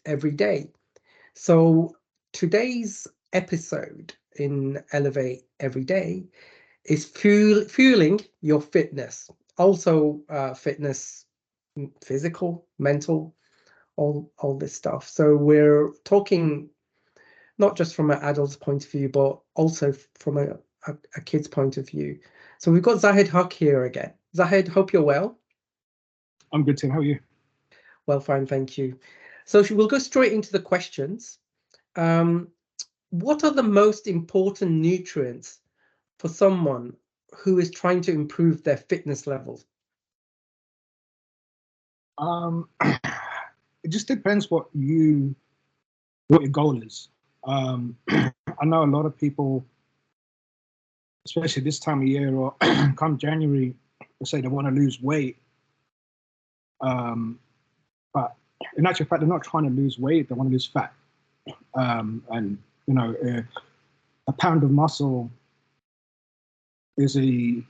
every day. So today's episode in Elevate Every Day is fueling your fitness. Also, fitness, physical, mental, all this stuff. So we're talking not just from an adult's point of view, but also from a kid's point of view. So we've got Zahid Haque here again. Zahid, hope you're well. I'm good, Tim. How are you? Well, fine, thank you. So we'll go straight into the questions. What are the most important nutrients for someone who is trying to improve their fitness levels? It just depends what your goal is. I know a lot of people, especially this time of year or come January, they say they want to lose weight. But in actual fact, they're not trying to lose weight; they want to lose fat. And you know, a pound of muscle is a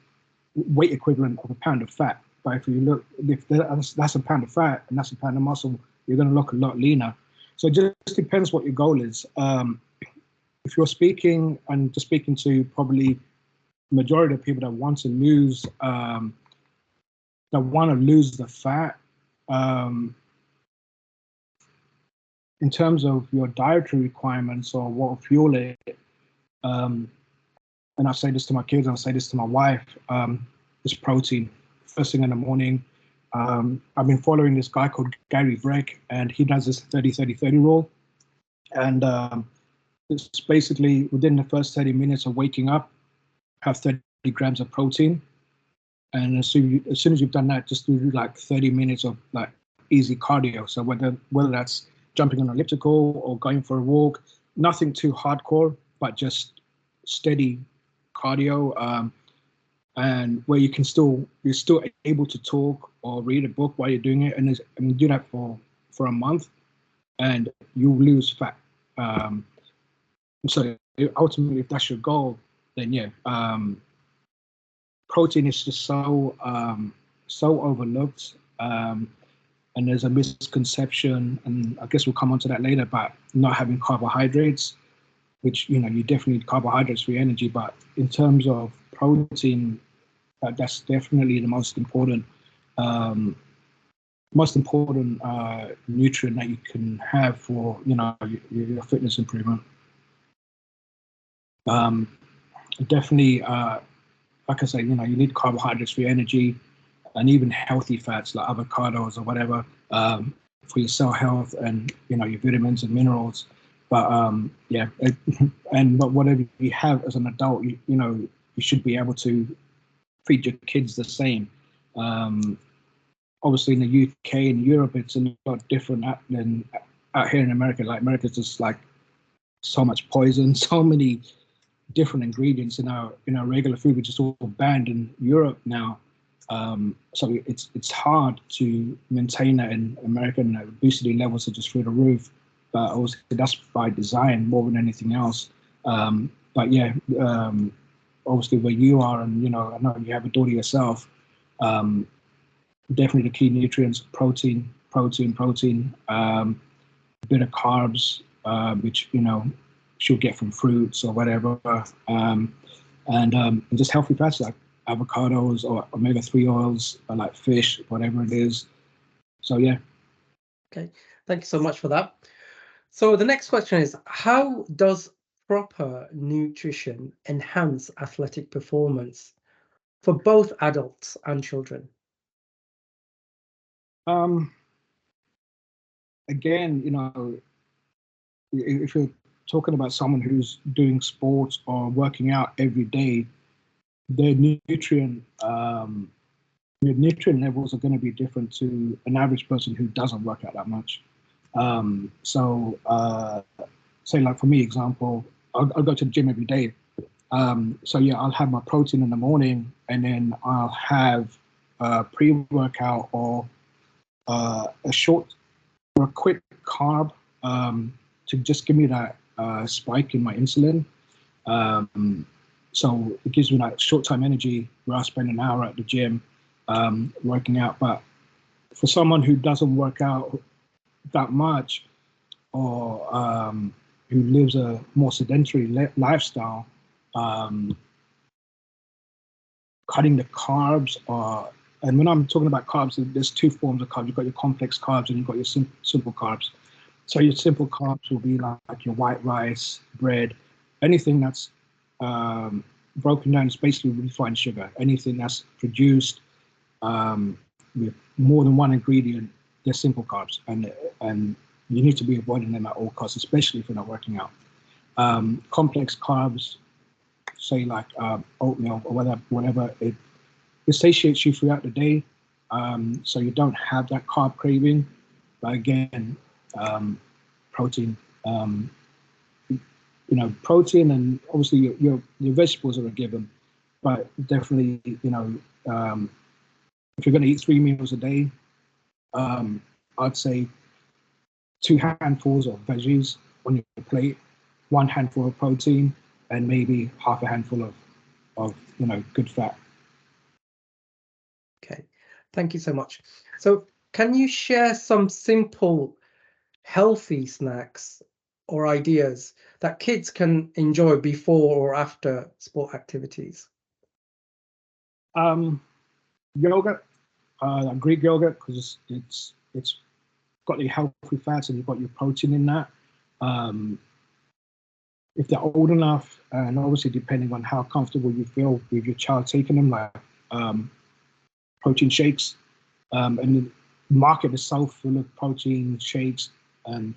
weight equivalent of a pound of fat. But if you look, if that's a pound of fat and that's a pound of muscle, you're going to look a lot leaner. So it just depends what your goal is. If you're speaking and just speaking to probably the majority of people that want to lose, the fat, in terms of your dietary requirements or what will fuel it, and I say this to my kids, and I say this to my wife, is protein. First thing in the morning. I've been following this guy called Gary Breck, and he does this 30-30-30 rule. And it's basically within the first 30 minutes of waking up, have 30 grams of protein. And as soon as you've done that, just do like 30 minutes of like easy cardio. So whether that's jumping on an elliptical or going for a walk, nothing too hardcore, but just steady cardio, and where you're still able to talk or read a book while you're doing it, and you do that for a month, and you lose fat. So ultimately, if that's your goal, then yeah, protein is just so overlooked, and there's a misconception, and I guess we'll come on to that later, about not having carbohydrates, which, you definitely need carbohydrates for your energy. But in terms of protein, that's definitely the most important nutrient that you can have for your fitness improvement. Definitely, like I say, you need carbohydrates for your energy, and even healthy fats like avocados or whatever, for your cell health and your vitamins and minerals. But but whatever you have as an adult, you should be able to feed your kids the same. Obviously in the UK and Europe, it's a lot different than out here in America. Like, America's just like so much poison, so many different ingredients in our regular food, which is all banned in Europe now. So it's hard to maintain that in America, and obesity levels are just through the roof. But also that's by design more than anything else. But yeah, obviously where you are, and I know you have a daughter yourself, definitely the key nutrients: protein, a bit of carbs, which she'll get from fruits or whatever, and just healthy fats like avocados or omega-3 oils, or like fish, whatever it is. So yeah. Okay, thank you so much for that. So the next question is, how does proper nutrition enhance athletic performance for both adults and children? Again, if you're talking about someone who's doing sports or working out every day, their nutrient levels are going to be different to an average person who doesn't work out that much. So say, like, for me, example, I'll go to the gym every day. So yeah, I'll have my protein in the morning, and then I'll have pre-workout or a quick carb, to just give me that spike in my insulin. So it gives me that short-term energy where I spend an hour at the gym working out. But for someone who doesn't work out that much, or who lives a more sedentary lifestyle, cutting the carbs, and when I'm talking about carbs, there's two forms of carbs. You've got your complex carbs and you've got your simple carbs. So your simple carbs will be like your white rice, bread, anything that's broken down is basically refined sugar. Anything that's produced with more than one ingredient, they're simple carbs, and you need to be avoiding them at all costs, especially if you're not working out. Complex carbs, say like oatmeal or whatever, it satiates you throughout the day, so you don't have that carb craving. But again, protein, protein, and obviously your vegetables are a given, but definitely, if you're going to eat 3 meals a day, I'd say 2 handfuls of veggies on your plate, 1 handful of protein, and maybe half a handful of good fat. Okay, thank you so much. So can you share some simple healthy snacks or ideas that kids can enjoy before or after sport activities? Yogurt, Greek yogurt, because it's got your healthy fats and you've got your protein in that. If they're old enough, and obviously depending on how comfortable you feel with your child taking them, like protein shakes, and the market is so full of protein shakes, and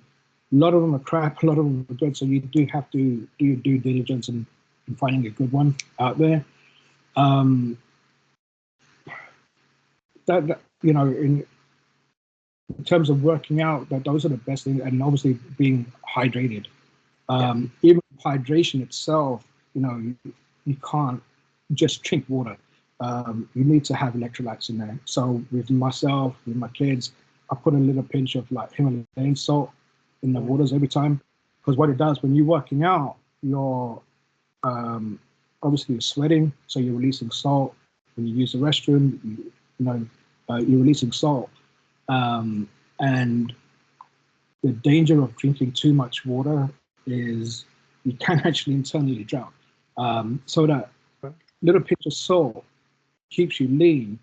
a lot of them are crap, a lot of them are good, so you do have to do your due diligence in finding a good one out there. That in terms of working out, that those are the best things, and obviously being hydrated. Even hydration itself, you can't just drink water. You need to have electrolytes in there. So with myself, with my kids, I put a little pinch of like Himalayan salt in the waters every time, because what it does when you're working out, you're obviously you're sweating, so you're releasing salt. When you use the restroom, you're releasing salt, and the danger of drinking too much water is you can actually internally drown. So that little pinch of salt keeps you lean,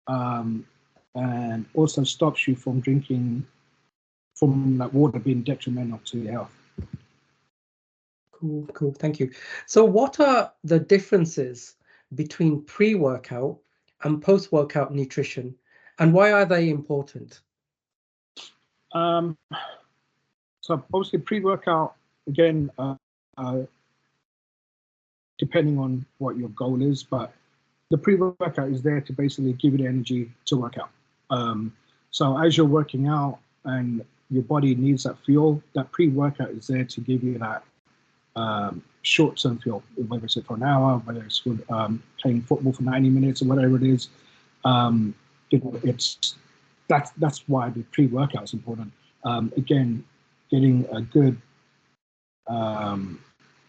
and also stops you from drinking from that water being detrimental to your health. Cool. Thank you. So what are the differences between pre-workout and post-workout nutrition, and why are they important? So obviously pre-workout, again, depending on what your goal is, but the pre-workout is there to basically give you the energy to work out. So as you're working out and your body needs that fuel, that pre-workout is there to give you that short-term fuel, whether it's for an hour, whether it's for, playing football for 90 minutes or whatever it is. That's why the pre-workout is important. Again, getting a good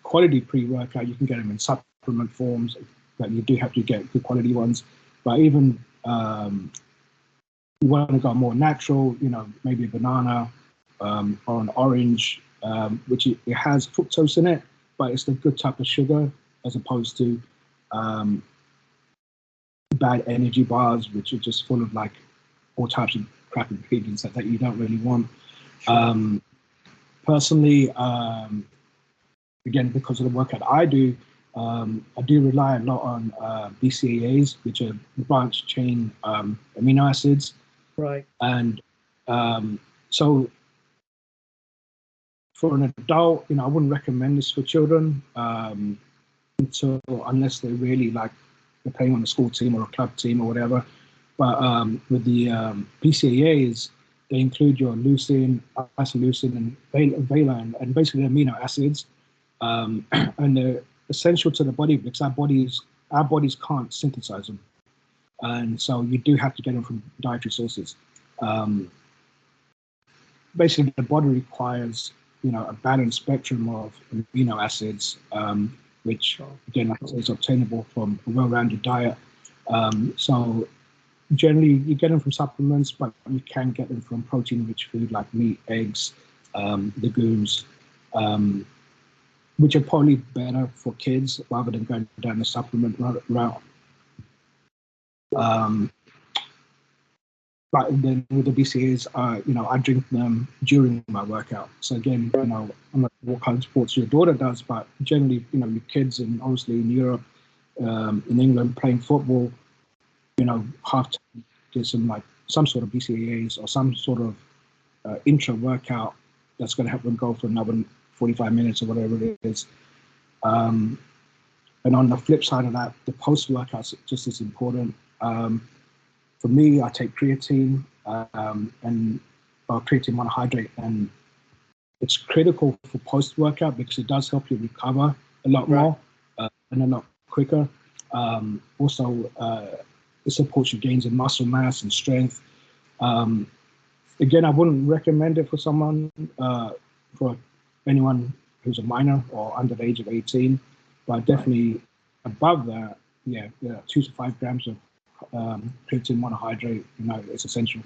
quality pre-workout, you can get them in supplement forms, but you do have to get good quality ones. But even you want to go more natural, maybe a banana or an orange, which it has fructose in it, but it's the good type of sugar as opposed to bad energy bars, which are just full of like all types of crap ingredients that you don't really want. Personally, again, because of the work that I do rely a lot on BCAAs, which are branch chain amino acids. Right. And so for an adult, I wouldn't recommend this for children unless they really like they're playing on a school team or a club team or whatever. But with the BCAAs, they include your leucine, isoleucine, and valine, and basically amino acids, and they're essential to the body because our bodies can't synthesize them, and so you do have to get them from dietary sources. Basically, the body requires a balanced spectrum of amino acids, which again, like I say, is obtainable from a well-rounded diet. So generally, you get them from supplements, but you can get them from protein-rich food like meat, eggs, legumes, which are probably better for kids rather than going down the supplement route. But then with the BCAAs, I drink them during my workout. So again, I'm not sure what kind of sports your daughter does, but generally, your kids, and obviously in Europe, in England, playing football, have to get some sort of BCAAs or some sort of intra workout that's going to help them go for another 45 minutes or whatever it is. And on the flip side of that, the post workouts just as important. For me, I take creatine and creatine monohydrate, and it's critical for post workout because it does help you recover a lot more and a lot quicker. Also, it supports your gains in muscle mass and strength. Again, I wouldn't recommend it for for anyone who's a minor or under the age of 18, but definitely above that, 2 to 5 grams of creatine monohydrate, it's essential.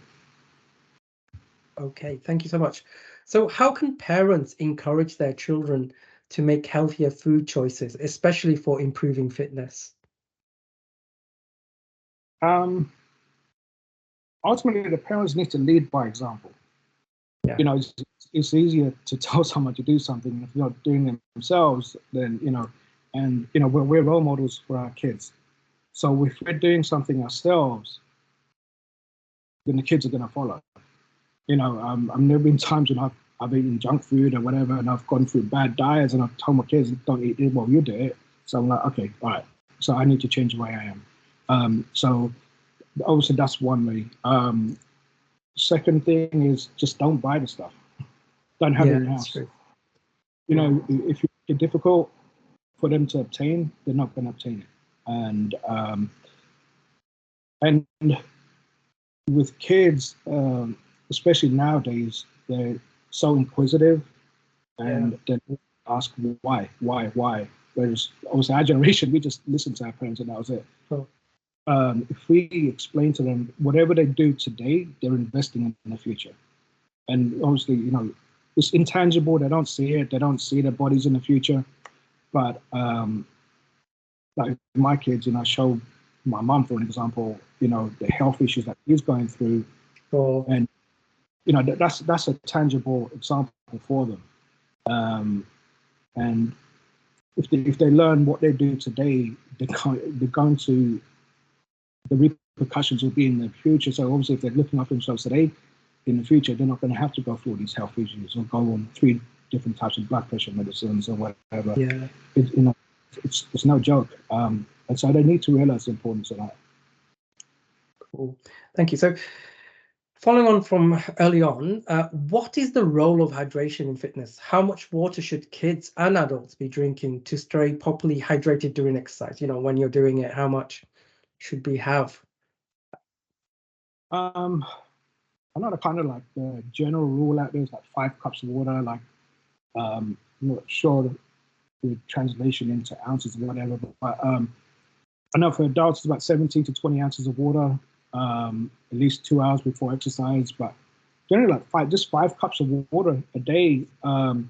Okay, thank you so much. So how can parents encourage their children to make healthier food choices, especially for improving fitness? Ultimately, the parents need to lead by example. Yeah. It's easier to tell someone to do something if they're not doing it themselves. Then we're role models for our kids. So if we're doing something ourselves, then the kids are going to follow. There have been times when I've eaten junk food or whatever, and I've gone through bad diets, and I've told my kids, don't eat it. Well, you do it. So I'm like, okay, all right. So I need to change the way I am. So obviously that's one way. Second thing is just don't buy the stuff. Don't have it in your house. True. If you make it difficult for them to obtain, they're not going to obtain it. And with kids, especially nowadays, they're so inquisitive, and they ask why. Whereas obviously our generation, we just listened to our parents and that was it. If we explain to them whatever they do today, they're investing in the future. And obviously, it's intangible. They don't see it. They don't see their bodies in the future. But like my kids, I show my mum, for an example, the health issues that he's going through, and that's a tangible example for them. And if they learn what they do today, they're going to, the repercussions will be in the future. So obviously, if they're looking after themselves today, in the future, they're not going to have to go through all these health issues or go on 3 different types of blood pressure medicines or whatever. Yeah. It's no joke. And so they need to realize the importance of that. Cool. Thank you. So following on from early on, what is the role of hydration in fitness? How much water should kids and adults be drinking to stay properly hydrated during exercise? When you're doing it, how much should we have? I know the kind of like the general rule out there is like 5 cups of water. Like, I'm not sure the translation into ounces or whatever, but I know for adults it's about 17 to 20 ounces of water, at least 2 hours before exercise. But generally, like 5 cups of water a day, and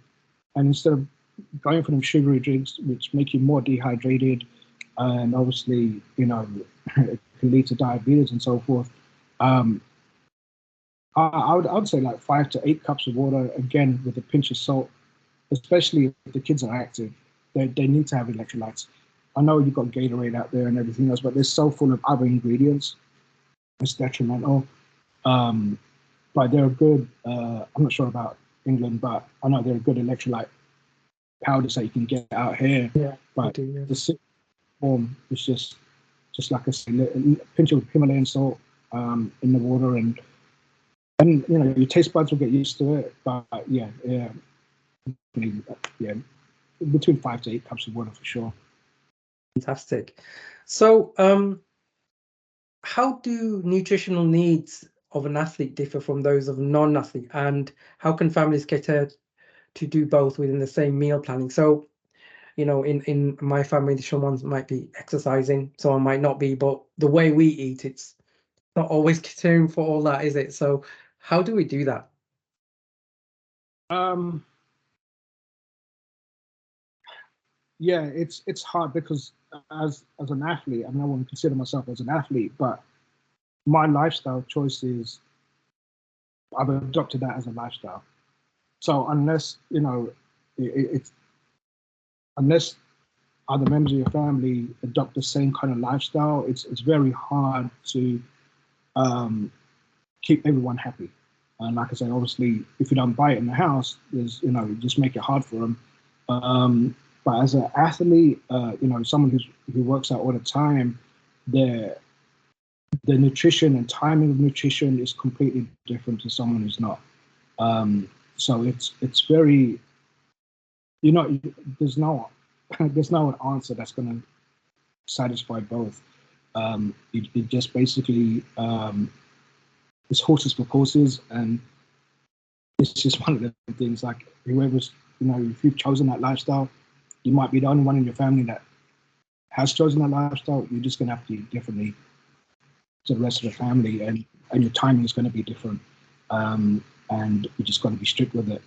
instead of going for them sugary drinks, which make you more dehydrated, and obviously, it can lead to diabetes and so forth. I would say like 5 to 8 cups of water, again, with a pinch of salt, especially if the kids are active. They need to have electrolytes. I know you've got Gatorade out there and everything else, but they're so full of other ingredients. It's detrimental. But they're good. I'm not sure about England, but I know they're a good electrolyte powders that you can get out here. Yeah, but the simple form is just like I said, a pinch of Himalayan salt in the water, and your taste buds will get used to it. But yeah, between 5 to 8 cups of water for sure. Fantastic. So, how do nutritional needs of an athlete differ from those of a non-athlete, and how can families cater to do both within the same meal planning? So, in my family, someone might be exercising, someone might not be, but the way we eat, it's not always catering for all that, is it? So how do we do that? Um, yeah, it's hard because as an athlete, I mean, I wouldn't consider myself as an athlete, but my lifestyle choices, I've adopted that as a lifestyle. So unless it's unless other members of your family adopt the same kind of lifestyle, it's very hard to um, keep everyone happy. And like I said, obviously, if you don't buy it in the house, there's just make it hard for them. But as an athlete, someone who works out all the time, the nutrition and timing of nutrition is completely different to someone who's not. So it's very, there's no there's no answer that's going to satisfy both. It just basically it's horses for courses, and it's just one of the things. Like whoever's, if you've chosen that lifestyle, you might be the only one in your family that has chosen that lifestyle. You're just going to have to eat differently to the rest of the family, and your timing is going to be different, and you just got to be strict with it.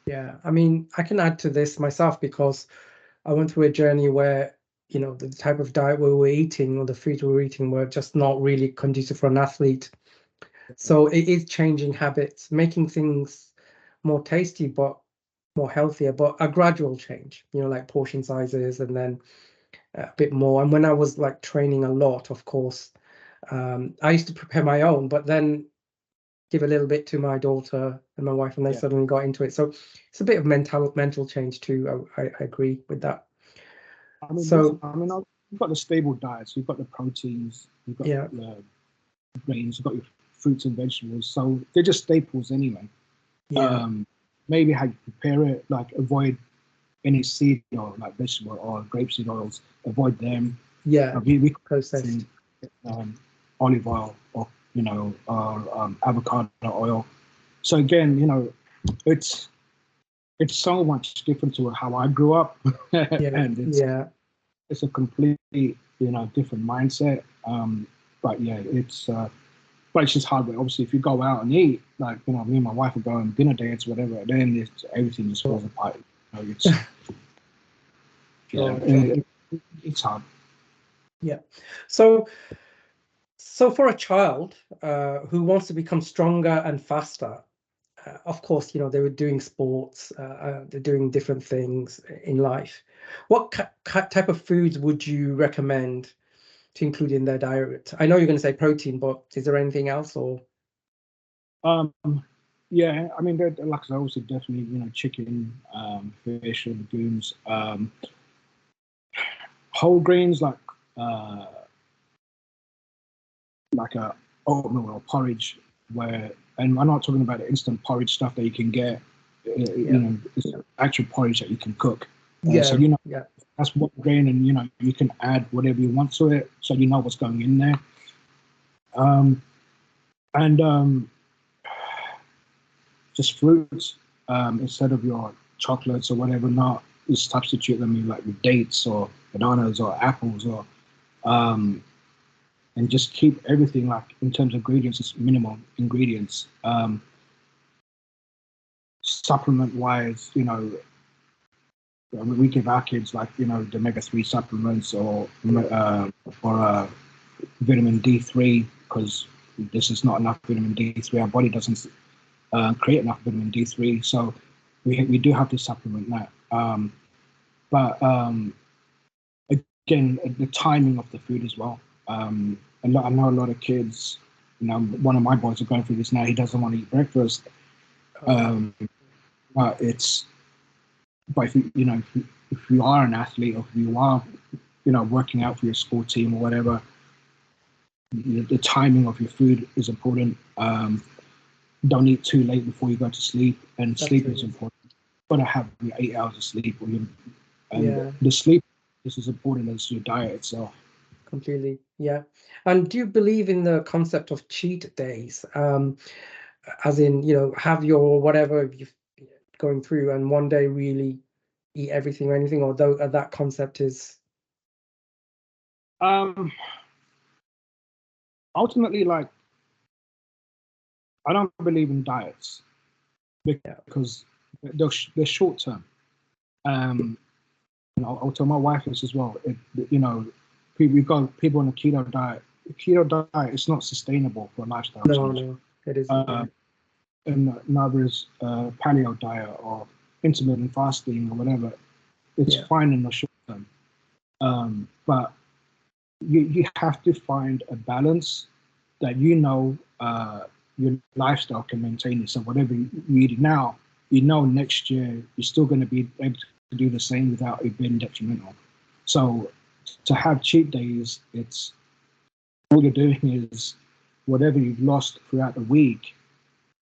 Yeah, I mean, I can add to this myself because I went through a journey where, the type of diet we were eating or the food we were eating were just not really conducive for an athlete. So it is changing habits, making things more tasty, but more healthier, but a gradual change, like portion sizes and then a bit more. And when I was like training a lot, of course, I used to prepare my own, but then give a little bit to my daughter and my wife, and they suddenly got into it. So it's a bit of mental change too. I agree with that. I mean, So you've got the stable diets, you've got the proteins, you've got the grains, you've got your fruits and vegetables. So they're just staples anyway. Maybe how you prepare it, like avoid any seed oil, like vegetable or grapeseed oils, avoid them. We processed olive oil or avocado oil. So again, it's so much different to how I grew up, and it's a completely different mindset. But yeah, but it's just hard. But obviously, if you go out and eat, like me and my wife will go on dinner dates, whatever, then everything just falls apart. It's it's hard. Yeah. So for a child who wants to become stronger and faster, of course, they were doing sports, they're doing different things in life. What type of foods would you recommend to include in their diet? I know you're going to say protein, but is there anything else or? Yeah, I mean, like I also definitely, chicken, fish, or legumes, whole grains like a oatmeal or porridge, and I'm not talking about the instant porridge stuff that you can get. It's actual porridge that you can cook. So that's one grain, and you can add whatever you want to it, so you know what's going in there. And just fruits instead of your chocolates or whatever. Not just substitute them with dates or bananas or apples or and just keep everything in terms of ingredients, it's minimal ingredients. Supplement wise, we give our kids the omega-3 supplements or vitamin D3 because this is not enough vitamin D3. Our body doesn't create enough vitamin D3, so we do have to supplement that. But again, the timing of the food as well. I know a lot of kids. One of my boys are going through this now. He doesn't want to eat breakfast. But if you are an athlete or if you are working out for your sport team or whatever, the timing of your food is important. Don't eat too late before you go to sleep, and sleep is important. You've got to have your 8 hours of sleep, the sleep is as important as your diet itself. Completely, yeah. And do you believe in the concept of cheat days? As in, have your whatever you're going through, and one day really eat everything or anything, or that concept is. Ultimately, I don't believe in diets because they're short term. And I'll tell my wife this as well. We've got people on a keto diet. The keto diet is not sustainable for a lifestyle change. No, it isn't. And neither is paleo diet or intermittent fasting or whatever. It's fine in the short term. But you have to find a balance that your lifestyle can maintain it. So whatever you eat now, next year you're still going to be able to do the same without it being detrimental. So to have cheat days, it's all you're doing is whatever you've lost throughout the week,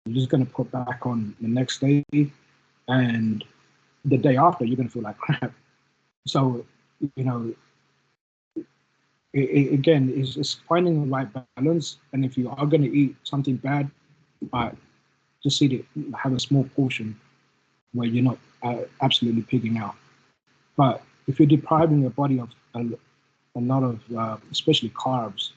you're just going to put back on the next day, and the day after you're going to feel like crap. So again, it's finding the right balance. And if you are going to eat something bad, just eat it, have a small portion where you're not absolutely pigging out. But if you're depriving your body of a lot of, especially carbs,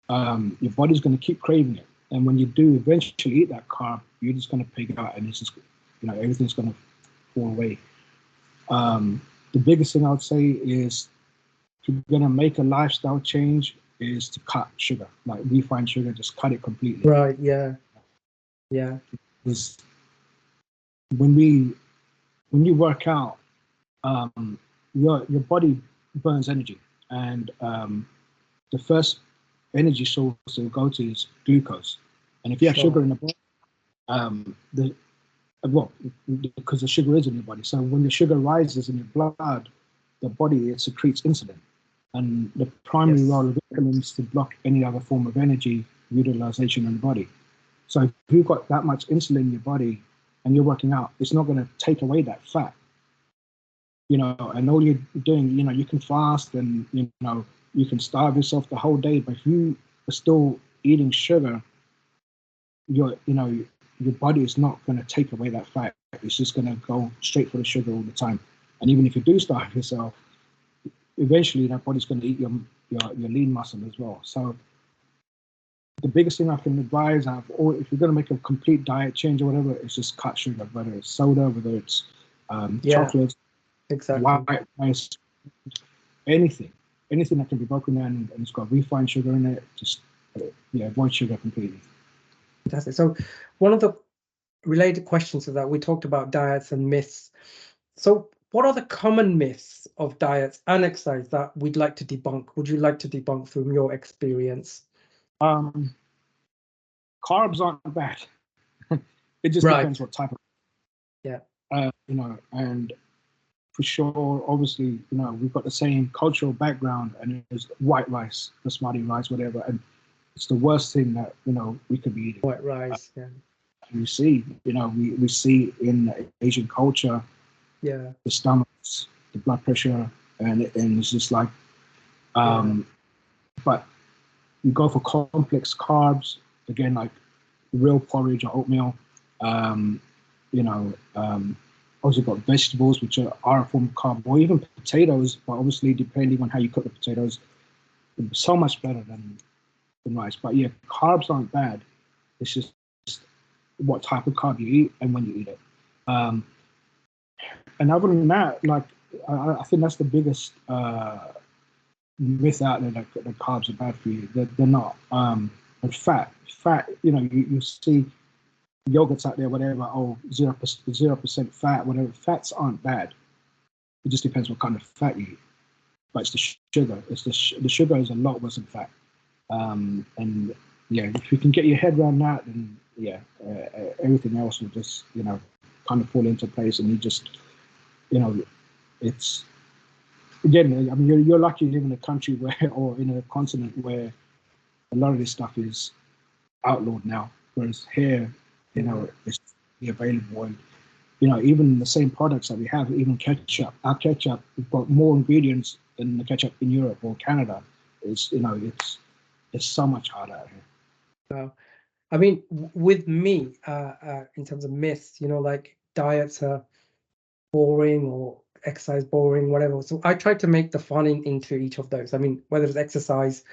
your body's going to keep craving it. And when you do eventually eat that carb, you're just going to pig out, and it's just, everything's going to fall away. The biggest thing I would say is, if you're going to make a lifestyle change, is to cut sugar, like refined sugar, just cut it completely. Right, yeah. Because when you work out, your body burns energy, and the first energy source to go to is glucose. And if you have sugar in the body, because the sugar is in your body, so when the sugar rises in your blood, the body, it secretes insulin. And the primary role of insulin is to block any other form of energy utilization in the body. So if you've got that much insulin in your body and you're working out, it's not going to take away that fat. And all you're doing, you can fast and, you can starve yourself the whole day, but if you are still eating sugar, your body is not going to take away that fat. It's just going to go straight for the sugar all the time. And even if you do starve yourself, eventually that body's going to eat your lean muscle as well. So the biggest thing I can advise, if you're going to make a complete diet change or whatever, is just cut sugar, whether it's soda, whether it's chocolate, white rice, anything that can be broken down and it's got refined sugar in it. Just avoid sugar completely. Fantastic. So one of the related questions to that, we talked about diets and myths. So what are the common myths of diets and exercise that we'd like to debunk? Would you like to debunk from your experience? Carbs aren't bad. It just depends what type of. And for sure, obviously, we've got the same cultural background, and it's white rice, basmati rice, whatever, and it's the worst thing that we could be eating. White rice, We see, we see in Asian culture, the stomachs, the blood pressure, and it's just like, but you go for complex carbs again, like real porridge or oatmeal. Also got vegetables, which are a form of carb, or even potatoes, but obviously depending on how you cook the potatoes, so much better than rice. But carbs aren't bad. It's just what type of carb you eat and when you eat it. And other than that, like I think that's the biggest myth out there, that carbs are bad for you. They're not. And fat, you see yogurts out there, whatever, 0% fat, whatever. Fats aren't bad. It just depends what kind of fat you eat. But it's the sugar. The sugar is a lot worse than fat. And if you can get your head around that, then everything else will just kind of fall into place, and you just it's again. I mean, you're lucky to live in a country or in a continent where a lot of this stuff is outlawed now, whereas here, it's available. And even the same products that we have, even ketchup, our ketchup, we've got more ingredients than the ketchup in Europe or Canada. It's so much harder out here. I mean, with me, in terms of myths, like diets are boring or exercise boring, whatever. So I try to make the fun into each of those. I mean, whether it's exercise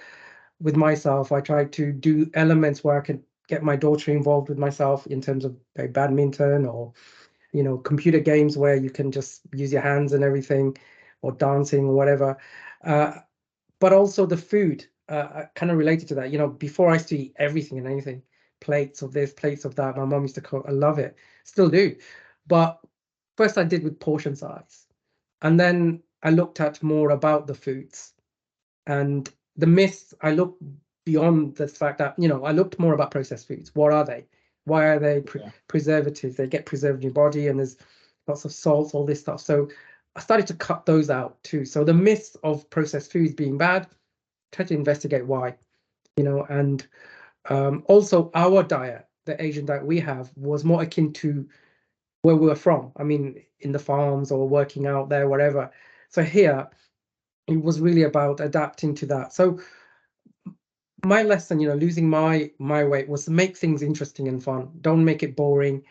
with myself, I try to do elements where I can get my daughter involved with myself in terms of badminton or computer games where you can just use your hands and everything, or dancing or whatever. But also the food, kind of related to that. Before I used to eat everything and anything, plates of this, plates of that. My mom used to cook. I love it, still do. But first I did with portion size, and then I looked at more about the foods and the myths. I looked beyond the fact that, I looked more about processed foods. What are they? Why are they preservatives? They get preserved in your body, and there's lots of salts, all this stuff. So I started to cut those out too. So the myths of processed foods being bad, try to investigate why, and also our diet, the Asian diet we have, was more akin to where we were from. I mean, in the farms or working out there, whatever. So here, it was really about adapting to that. So my lesson, losing my weight, was to make things interesting and fun. Don't make it boring.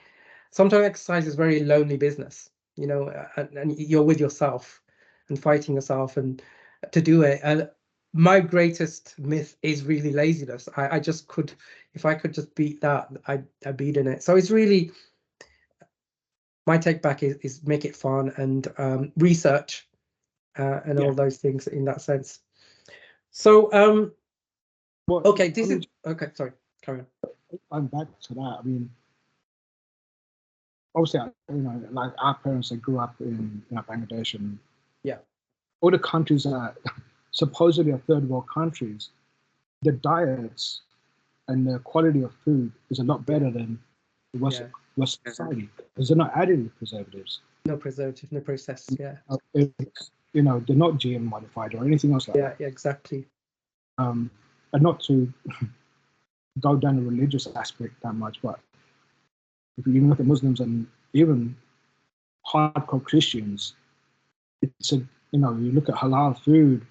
Sometimes exercise is very lonely business, and you're with yourself and fighting yourself and to do it. And my greatest myth is really laziness. I just could, if I could just beat that, I'd beat in it. So it's really, my take back is make it fun and research and all those things in that sense. So Well, okay, okay. Sorry, carry on. I'm back to that. I mean, obviously, like our parents, they grew up in Bangladesh, and all the countries that supposedly are third world countries, the diets and the quality of food is a lot better than the Western society, because they're not adding preservatives. No preservative, no processed. Yeah. They're not GM modified or anything else like that. Yeah, exactly. And not to go down the religious aspect that much, but if you look at Muslims and even hardcore Christians, it's you look at halal food,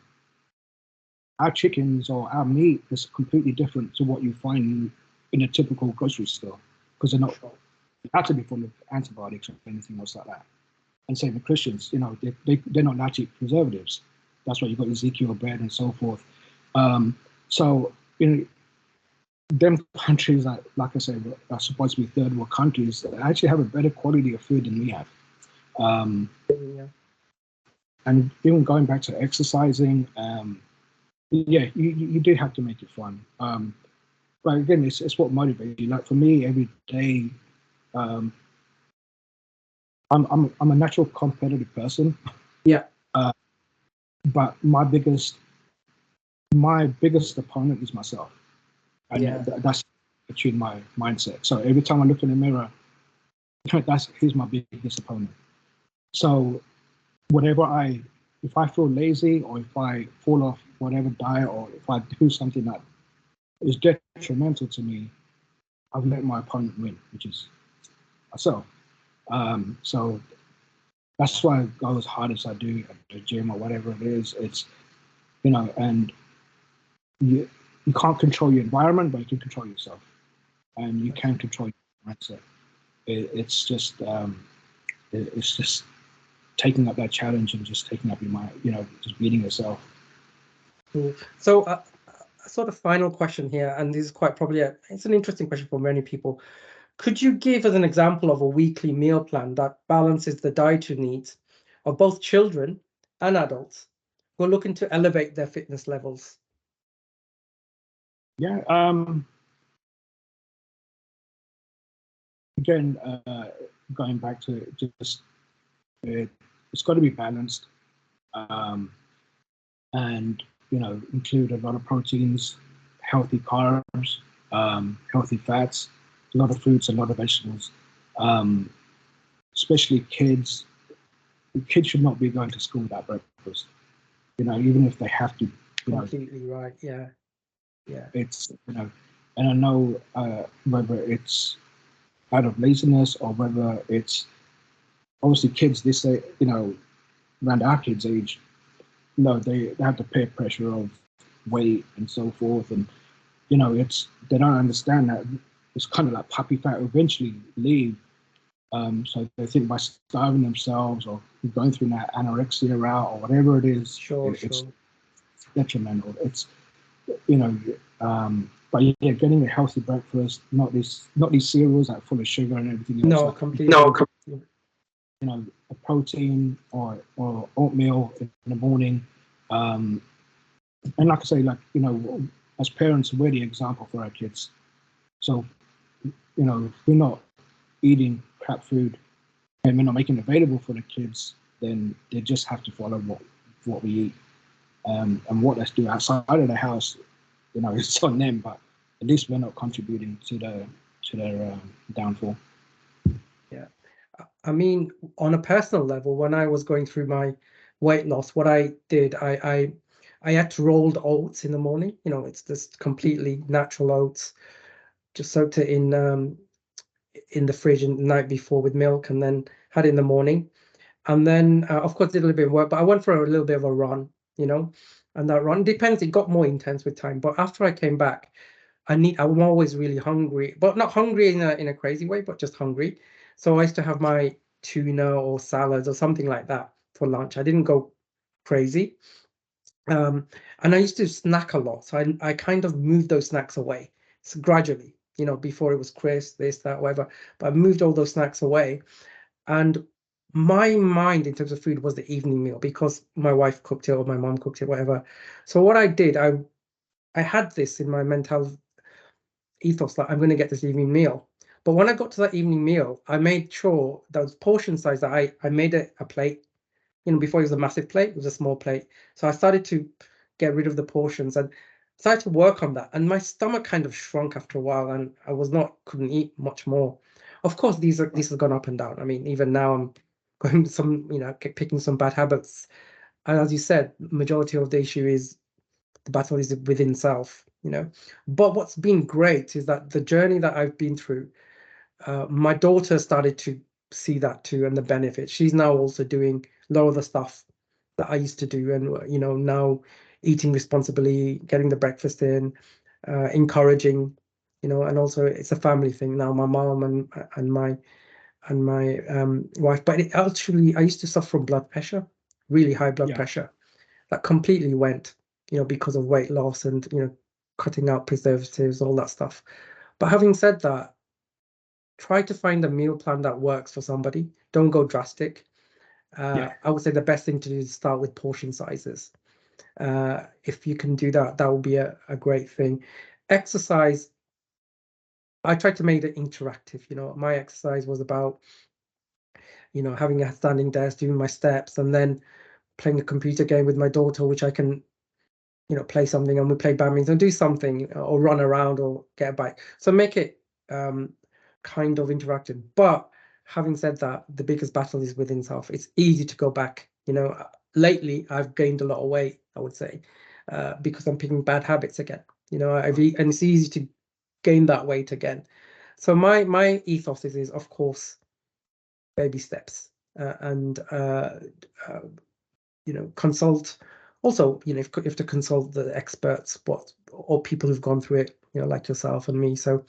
our chickens or our meat is completely different to what you find in a typical grocery store, because they're not allowed to be full of antibiotics or anything else like that. And same with Christians, they're not allowed to eat preservatives. That's why you've got Ezekiel bread and so forth. So them countries that, like I said, are supposed to be third world countries, actually have a better quality of food than we have. And even going back to exercising, you do have to make it fun. But again, it's what motivates you. Like for me, every day, I'm a natural competitive person. Yeah. But my biggest opponent is myself. And that's actually my mindset. So every time I look in the mirror, he's my biggest opponent. So if I feel lazy, or if I fall off whatever diet, or if I do something that is detrimental to me, I've let my opponent win, which is myself. So that's why I go as hard as I do at the gym or whatever it is. It's, and you can't control your environment, but you can control yourself, and you can control your mindset. It's just taking up that challenge and just taking up your mind, just beating yourself. Cool. So a sort of final question here, and this is quite probably it's an interesting question for many people. Could you give us an example of a weekly meal plan that balances the dietary needs of both children and adults who are looking to elevate their fitness levels? Yeah. Again, going back to just it's got to be balanced, and include a lot of proteins, healthy carbs, healthy fats, a lot of fruits, a lot of vegetables. Especially kids. Kids should not be going to school without breakfast. Even if they have to. Completely right. Yeah. It's and I know whether it's out of laziness or whether it's obviously kids. They say around our kids' age, they have the peer pressure of weight and so forth, and they don't understand that it's kind of like puppy fat will eventually leave. So they think by starving themselves or going through that anorexia route or whatever it is, it's detrimental. It's but getting a healthy breakfast, not these cereals that are full of sugar and everything else. No, completely. a protein or oatmeal in the morning. And like I say, as parents, we're the example for our kids. So, if we're not eating crap food and we're not making it available for the kids, then they just have to follow what we eat. And what they do outside of the house, it's on them, but at least we're not contributing to their downfall. Yeah. I mean, on a personal level, when I was going through my weight loss, what I did, I had rolled oats in the morning. It's just completely natural oats. Just soaked it in the fridge the night before with milk, and then had it in the morning. And then, of course, did a little bit of work, but I went for a little bit of a run, and that run depends. It got more intense with time, but after I came back, I'm always really hungry, but not hungry in a crazy way, but just hungry. So I used to have my tuna or salads or something like that for lunch. I didn't go crazy. And I used to snack a lot. So I kind of moved those snacks away. So gradually, before it was crisp, this, that, whatever. But I moved all those snacks away. And my mind in terms of food was the evening meal, because my wife cooked it or my mom cooked it, whatever. So what I did, I had this in my mental ethos that I'm going to get this evening meal. But when I got to that evening meal, I made sure that was portion size, that I made it a plate. Before it was a massive plate, it was a small plate. So I started to get rid of the portions and started to work on that. And my stomach kind of shrunk after a while, and I couldn't eat much more. Of course, these have gone up and down. I mean, even now I'm going some, picking some bad habits. And as you said, majority of the issue is the battle is within self. But what's been great is that the journey that I've been through, my daughter started to see that too, and the benefits. She's now also doing a lot of the stuff that I used to do, and now eating responsibly, getting the breakfast in, encouraging, and also it's a family thing now. My mom and my wife. But it actually, I used to suffer from blood pressure, really high blood pressure, that completely went, because of weight loss and cutting out preservatives, all that stuff. But having said that, try to find a meal plan that works for somebody. Don't go drastic. I would say the best thing to do is start with portion sizes. If you can do that, that will be a great thing. Exercise, I tried to make it interactive. My exercise was about, having a standing desk, doing my steps, and then playing a computer game with my daughter, which I can, play something, and we play badminton, do something, or run around or get a bike. So make it kind of interactive. But having said that, the biggest battle is within self. It's easy to go back. Lately I've gained a lot of weight, I would say, because I'm picking bad habits again. And it's easy to gain that weight again. So my ethos is of course baby steps, and consult. Also, if you have to consult the experts, or people who've gone through it, like yourself and me. So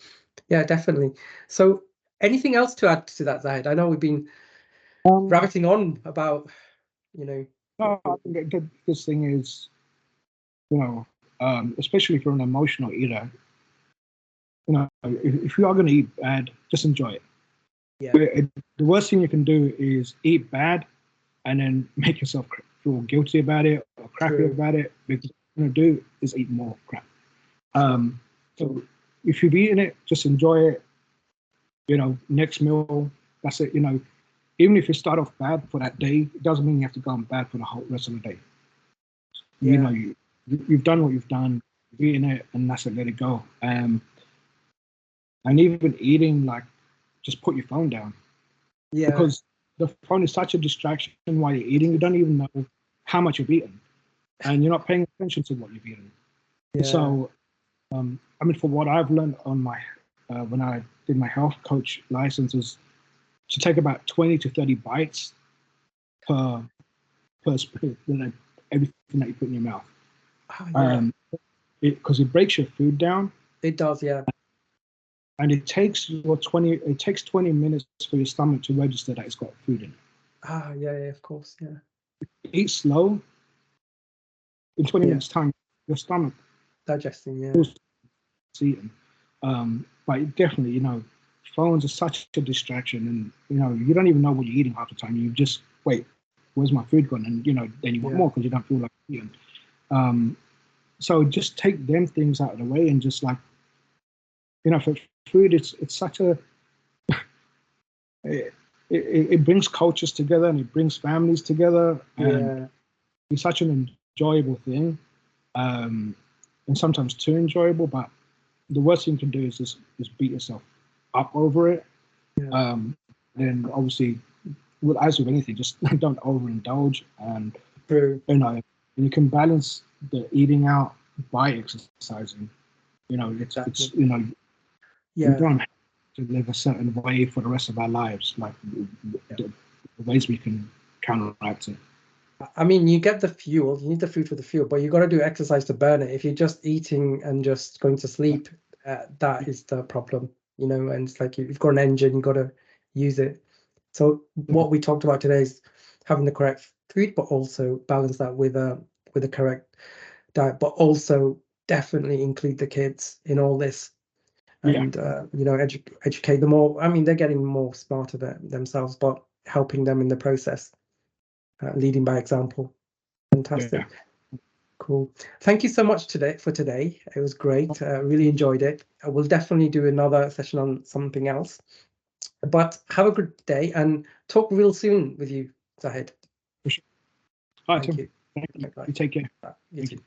yeah, definitely. So anything else to add to that, Zahid? I know we've been rabbiting on about, No, I think the biggest thing is, especially if you're an emotional eater, if you are going to eat bad, just enjoy it. Yeah, The worst thing you can do is eat bad and then make yourself feel guilty about it or crappy true. about it, because what you're going to do is eat more crap. So if you've eaten it, just enjoy it. Next meal, that's it. Even if you start off bad for that day, it doesn't mean you have to go on bad for the whole rest of the day. Yeah. You've done what you've done, you've eaten it, and that's it, let it go. And even eating, just put your phone down. Yeah. Because the phone is such a distraction while you're eating, you don't even know how much you've eaten. And you're not paying attention to what you've eaten. Yeah. So, for what I've learned on my, when I did my health coach licenses, to take about 20 to 30 bites per spoon, everything that you put in your mouth. Yeah. Because it breaks your food down. It does, yeah. And it takes 20 minutes for your stomach to register that it's got food in it. Yeah, of course, yeah. Eat slow. In 20 minutes time, your stomach digesting, yeah. eating. But definitely, phones are such a distraction, and you don't even know what you're eating half the time. You just wait, where's my food gone? And then you want more because you don't feel like eating. So just take them things out of the way, and just like, for food, it's such a it brings cultures together, and it brings families together, and it's such an enjoyable thing, and sometimes too enjoyable. But the worst thing you can do is just beat yourself up over it. Then obviously, as with anything, just don't overindulge, and you can balance the eating out by exercising. You don't have to live a certain way for the rest of our lives. Like the ways we can counteract it. I mean, you get the fuel, you need the food for the fuel, but you got to do exercise to burn it. If you're just eating and just going to sleep, that is the problem, and it's like you've got an engine, you've got to use it. So what we talked about today is having the correct food, but also balance that with a correct diet, but also definitely include the kids in all this, and educate them more. I mean, they're getting more smarter themselves, but helping them in the process. Leading by example. Fantastic. Cool. Thank you so much for today. It was great. Really enjoyed it. We'll definitely do another session on something else. But have a good day, and talk real soon with you, Zahid. For sure. All right, Thank you. Thank you. You take care. You too.